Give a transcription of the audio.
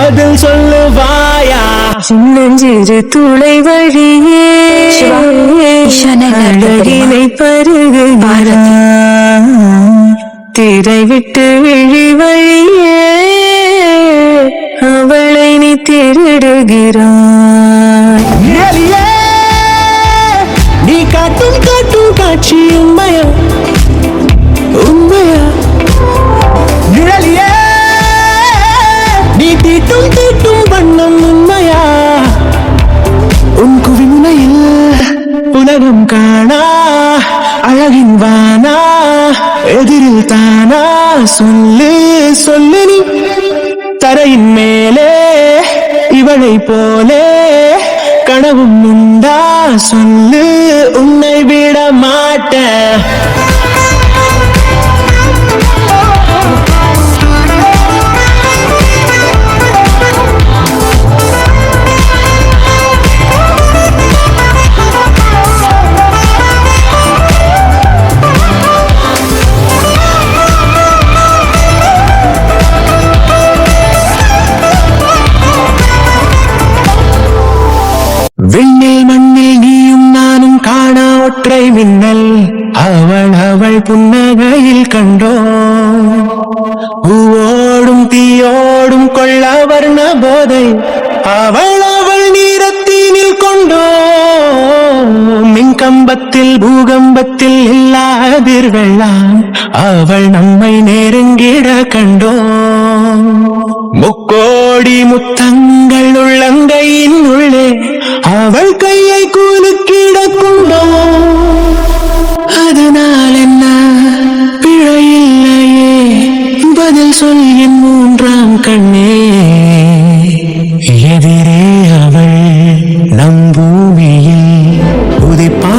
பதில் சொல்லுவாயா சின்னஞ்சிறு துளை வழியே அழகினை பருகு திரை விட்டு விழி வழியே அவளை நீ திருடுகிறாய். நீ காட்டும் காட்சி உண்மையா உண்மையா நிழலியே நீ தீட்டும் வண்ணம் உண்மையா உன் குவிமுனையில் உலகம் காணா அழகின் வானா எதிரில் தானா சொல்லு சொல்லு நீ தரையின் மேலே இவளை போலே கனவும் உண்டா சொல்லு உன்னை விட மாட்டேன். விண்ணில் மண்ணில் நீயும் நானும் காணா ஒற்றை மின்னல் அவள் புன்னகையில் கண்டோ பூவோடும் தீயோடும் கொள்ள வர்ண போதை அவள் நீரத்தீனில் கொண்டோ மின்கம்பத்தில் பூகம்பத்தில் இல்லாதிர்வெல்லாம் அவள் நம்மை நெருங்கிட கண்டோ முக்கோடி முத்தங்கள் உள்ளங்கையின் உள்ளே அவள் கையை குலுக்கிட கொண்டோ அதனால் என்ன பிழையில்லையே பதில் சொல் என் மூன்றாம் கண்ணே எதிரே அவள் நம் பூமியில் உதிப்பா